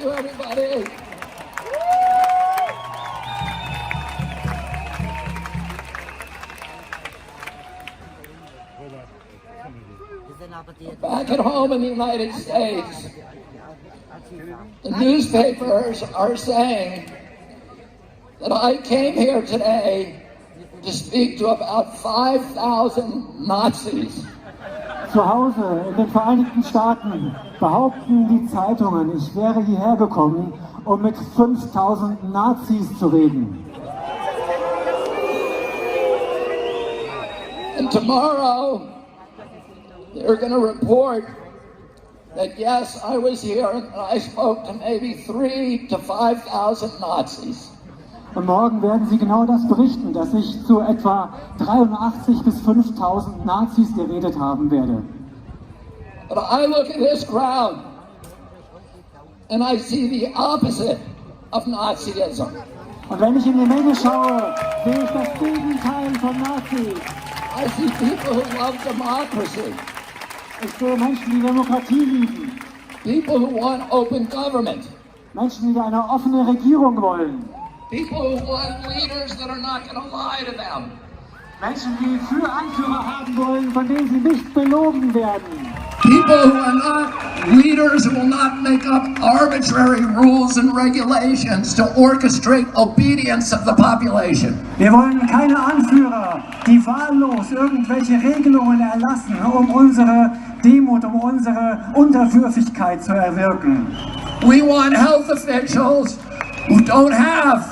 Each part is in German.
you, everybody. Back at home in the United States, the newspapers are saying that I came here today to speak to about 5,000 Nazis. Zu Hause in den Vereinigten Staaten behaupten die Zeitungen, ich wäre hierher gekommen, um mit 5.000 Nazis zu reden. And tomorrow, they're going to report that yes, I was here and I spoke to maybe 3,000 to 5,000 Nazis. Und morgen werden sie genau das berichten, dass ich zu etwa 83 bis 5.000 Nazis geredet haben werde. But I look at this crowd and I see the opposite of Nazism. Und wenn ich in die Menge schaue, sehe ich das Gegenteil von Nazis. I see people who love democracy. Ich sehe Menschen, die Demokratie lieben. People who want open government. Menschen, die eine offene Regierung wollen. People who want leaders that are not going to lie to them. Menschen, die für Anführer haben wollen, von denen sie nicht belogen werden. People who are not leaders who will not make up arbitrary rules and regulations to orchestrate obedience of the population. Wir wollen keine Anführer, die wahllos irgendwelche Regelungen erlassen, um unsere Demut, um unsere Unterwürfigkeit zu erwirken. We want health officials who don't have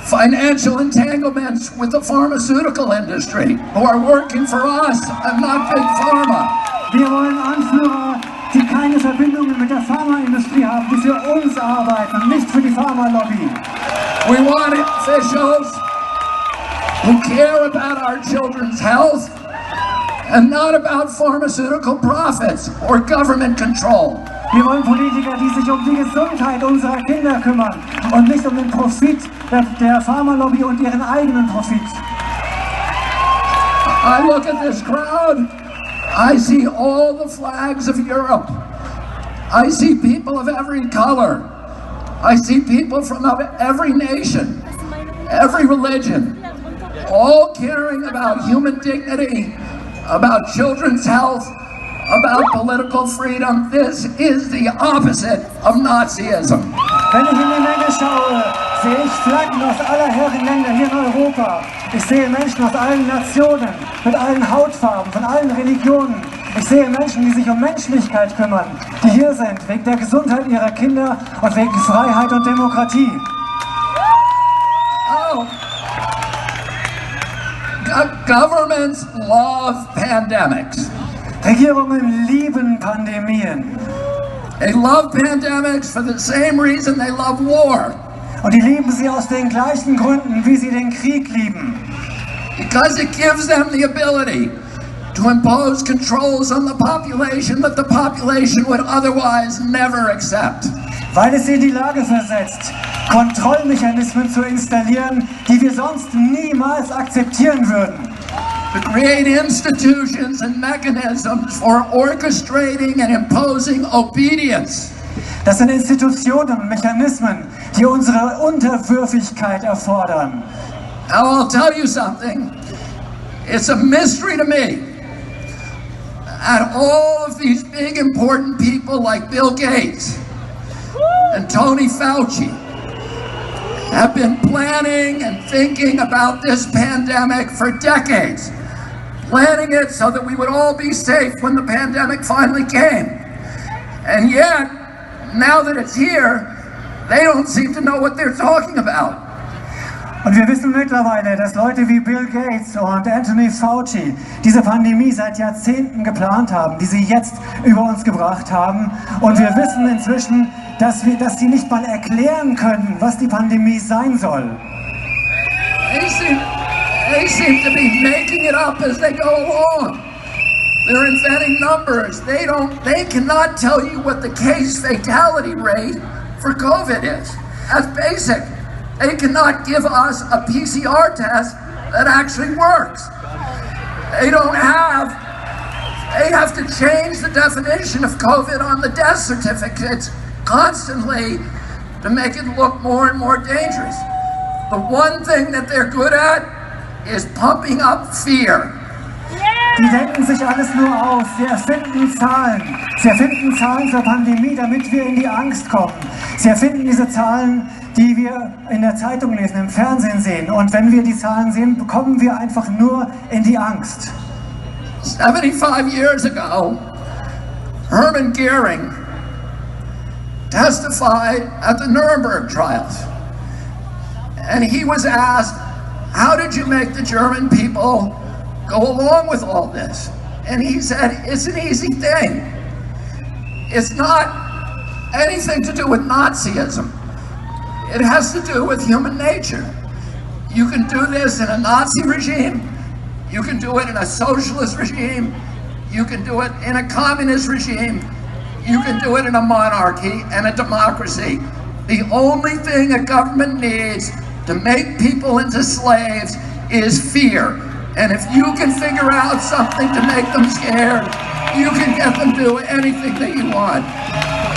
financial entanglements with the pharmaceutical industry, who are working for us and not Big Pharma. Wir wollen Anführer, die keine Verbindungen mit der Pharmaindustrie haben, die für uns arbeiten, nicht für die Pharmalobby. We want officials who care about our children's health and not about pharmaceutical profits or government control. Wir wollen Politiker, die sich um die Gesundheit unserer Kinder kümmern und nicht um den Profit der Pharmalobby und ihren eigenen Profit. I look at this crowd, I see all the flags of Europe. I see people of every color. I see people from every nation, every religion, all caring about human dignity, about children's health, about political freedom. This is the opposite of Nazism. Wenn ich in die Menge schaue, sehe ich Flaggen aus aller Herren Länder hier in Europa. Ich sehe Menschen aus allen Nationen, mit allen Hautfarben, von allen Religionen. Ich sehe Menschen, die sich um Menschlichkeit kümmern, die hier sind, wegen der Gesundheit ihrer Kinder und wegen Freiheit und Demokratie. Oh. Governments love pandemics. Regierungen lieben Pandemien. They love pandemics for the same reason they love war. Und die lieben sie aus den gleichen Gründen, wie sie den Krieg lieben. Because it gives them the ability to impose controls on the population that the population would otherwise never accept. Weil es sie in die Lage versetzt, Kontrollmechanismen zu installieren, die wir sonst niemals akzeptieren würden. To create institutions and mechanisms for orchestrating and imposing obedience. Das sind Institutionen und Mechanismen, die unsere Unterwürfigkeit erfordern. Now I'll tell you something. It's a mystery to me. And all of these big important people like Bill Gates and Tony Fauci have been planning and thinking about this pandemic for decades. Planning it so that we would all be safe when the pandemic finally came. And yet, now that it's here, they don't seem to know what they're talking about. Und wir wissen mittlerweile, dass Leute wie Bill Gates und Anthony Fauci diese Pandemie seit Jahrzehnten geplant haben, die sie jetzt über uns gebracht haben. Und wir wissen inzwischen, dass sie nicht mal erklären können, was die Pandemie sein soll. They seem to be making it up as they go along. They're inventing numbers. They cannot tell you what the case fatality rate for COVID is. That's basic. They cannot give us a PCR test that actually works. They have to change the definition of COVID on the death certificates constantly to make it look more and more dangerous. The one thing that they're good at is pumping up fear. Die denken sich alles nur aus. Sie erfinden Zahlen. Sie erfinden Zahlen zur Pandemie, damit wir in die Angst kommen. Sie erfinden diese Zahlen, die wir in der Zeitung lesen, im Fernsehen sehen. Und wenn wir die Zahlen sehen, kommen wir einfach nur in die Angst. 75 years ago, Hermann Goering testified at the Nuremberg trials. And he was asked, how did you make the German people go along with all this? And he said, it's an easy thing. It's not anything to do with Nazism. It has to do with human nature. You can do this in a Nazi regime, you can do it in a socialist regime, you can do it in a communist regime, you can do it in a monarchy and a democracy. The only thing a government needs to make people into slaves is fear. And if you can figure out something to make them scared, you can get them to do anything that you want.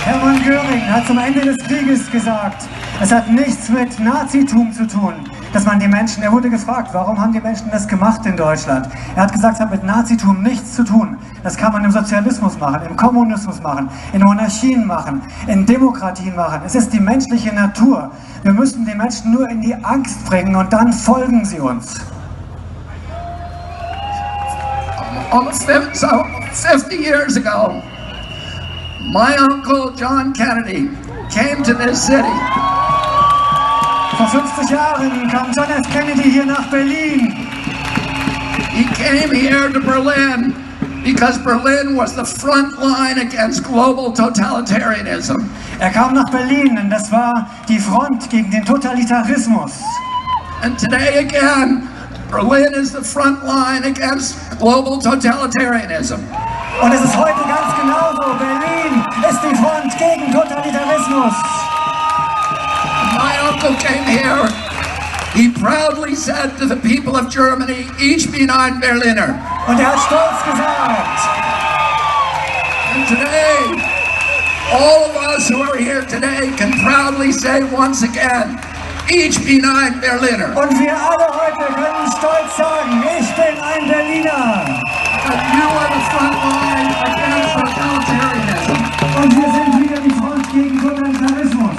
Hermann Göring hat zum Ende des Krieges gesagt, es hat nichts mit Nazitum zu tun, dass man die Menschen, er wurde gefragt, warum haben die Menschen das gemacht in Deutschland? Er hat gesagt, es hat mit Nazitum nichts zu tun. Das kann man im Sozialismus machen, im Kommunismus machen, in Monarchien machen, in Demokratien machen. Es ist die menschliche Natur. Wir müssen die Menschen nur in die Angst bringen und dann folgen sie uns. Almost 50 years ago, my uncle John Kennedy came to this city. Vor 50 Jahren kam John F. Kennedy hier nach Berlin. He came here to Berlin because Berlin was the front line against global totalitarianism. Er kam nach Berlin, denn das war die Front gegen den Totalitarismus. And today again, Berlin is the front line against global totalitarianism. Und es ist heute ganz genauso. Berlin ist die Front gegen Totalitarismus. My uncle came here. He proudly said to the people of Germany, ich bin ein Berliner. Und er hat stolz gesagt. And today, all of us who are here today can proudly say once again, ich bin ein Berliner. Und wir alle heute können stolz sagen, ich bin ein Berliner. But you are the front line against totalitarianism. Und wir sind wieder die Front gegen Totalitarismus.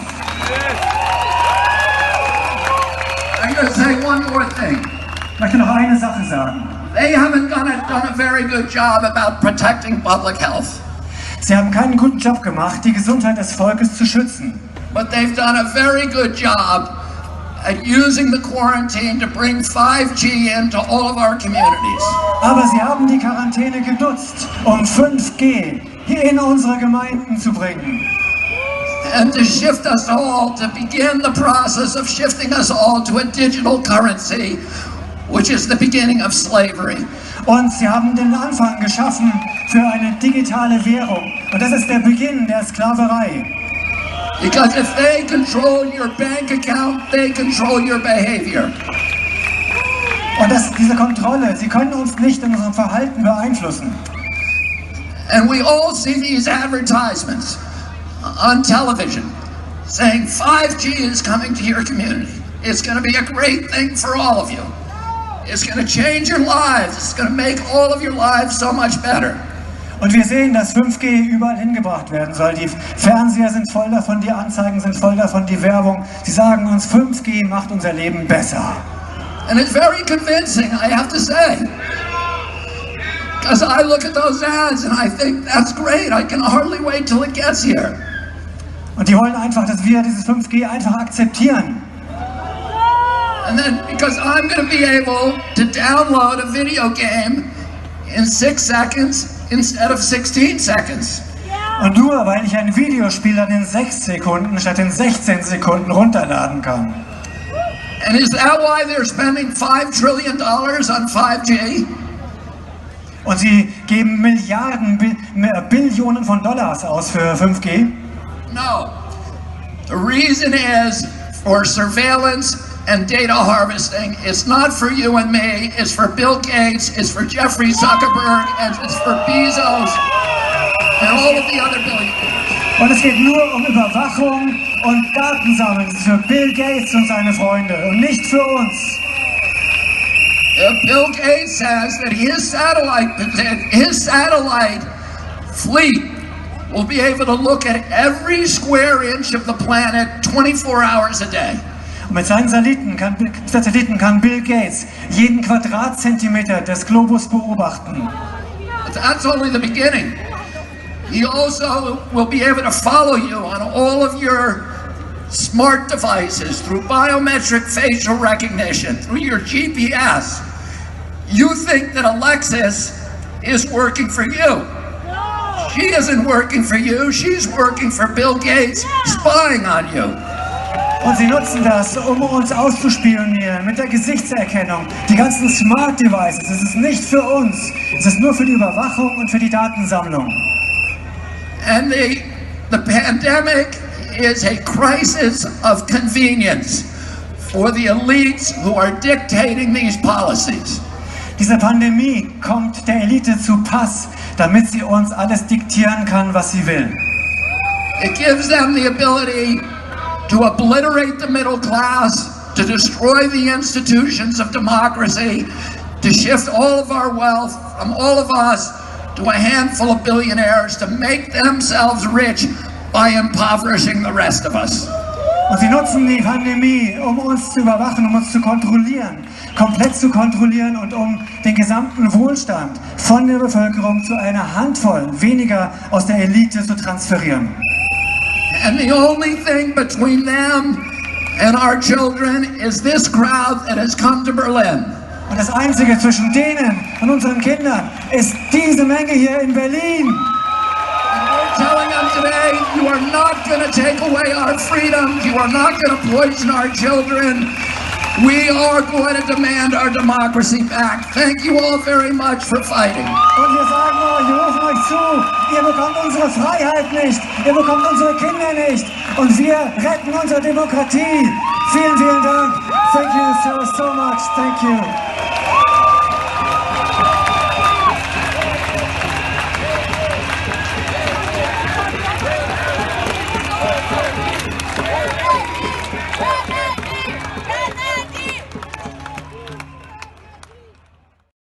I'm going to say one more thing. Ich möchte noch eine Sache sagen. They haven't done a very good job about protecting public health. Sie haben keinen guten Job gemacht, die Gesundheit des Volkes zu schützen. But they've done a very good job at using the quarantine to bring 5G into all of our communities. Aber sie haben die Quarantäne genutzt, um 5G hier in unsere Gemeinden zu bringen. And to shift us all, to begin the process of shifting us all to a digital currency, which is the beginning of slavery. Und sie haben den Anfang geschaffen für eine digitale Währung. Und das ist der Beginn der Sklaverei. Because if they control your bank account, they control your behavior. Und diese Kontrolle, sie können uns nicht in unserem Verhalten beeinflussen. And we all see these advertisements on television saying 5G is coming to your community. It's going to be a great thing for all of you. It's going to change your lives. It's going to make all of your lives so much better. Und wir sehen, dass 5G überall hingebracht werden soll. Die Fernseher sind voll davon, die Anzeigen sind voll davon, die Werbung. Sie sagen uns, 5G macht unser Leben besser. And it's very convincing, I have to say. Because I look at those ads and I think, that's great, I can hardly wait till it gets here. Und die wollen einfach, dass wir dieses 5G einfach akzeptieren. And then, because I'm going to be able to download a video game in 6 seconds instead of 16 seconds. Und nur weil ich ein Videospiel dann in 6 Sekunden statt in 16 Sekunden runterladen kann. And is that why they're spending $5 trillion on 5G? Und sie geben Milliarden, Billionen von Dollars aus für 5G? No. The reason is for surveillance and data harvesting. It's not for you and me, it's for Bill Gates, it's for Jeffrey Zuckerberg, and it's for Bezos and all of the other billionaires. Und es geht nur um Überwachung und Datensammeln. Das ist für Bill Gates und seine Freunde und nicht für uns. Bill Gates says that his satellite fleet will be able to look at every square inch of the planet 24 hours a day. Und mit seinen Satelliten kann Bill Gates jeden Quadratzentimeter des Globus beobachten. But that's only the beginning. He also will be able to follow you on all of your smart devices through biometric facial recognition, through your GPS. You think that Alexis is working for you. She isn't working for you, she's working for Bill Gates, spying on you. Und sie nutzen das, um uns auszuspionieren mit der Gesichtserkennung. Die ganzen Smart Devices, es ist nicht für uns, es ist nur für die Überwachung und für die Datensammlung. And the pandemic is a crisis of convenience for the elites who are dictating these policies. Diese Pandemie kommt der Elite zu Pass, damit sie uns alles diktieren kann, was sie will. It gives them the ability to obliterate the middle class, to destroy the institutions of democracy, to shift all of our wealth from all of us to a handful of billionaires, to make themselves rich by impoverishing the rest of us. Und sie nutzen die Pandemie, um uns zu überwachen, um uns zu kontrollieren, komplett zu kontrollieren und um den gesamten Wohlstand von der Bevölkerung zu einer Handvoll weniger aus der Elite zu transferieren. And the only thing between them and our children is this crowd that has come to Berlin. Und das Einzige zwischen denen und unseren Kindern ist diese Menge hier in Berlin. Telling them today, you are not going to take away our freedoms, you are not going to poison our children. We are going to demand our democracy back. Thank you all very much for fighting. Und wir sagen euch, wir rufen euch zu, ihr bekommt unsere Freiheit nicht, ihr bekommt unsere Kinder nicht und wir retten unsere Demokratie. Vielen, vielen Dank. Thank you so much. Thank you.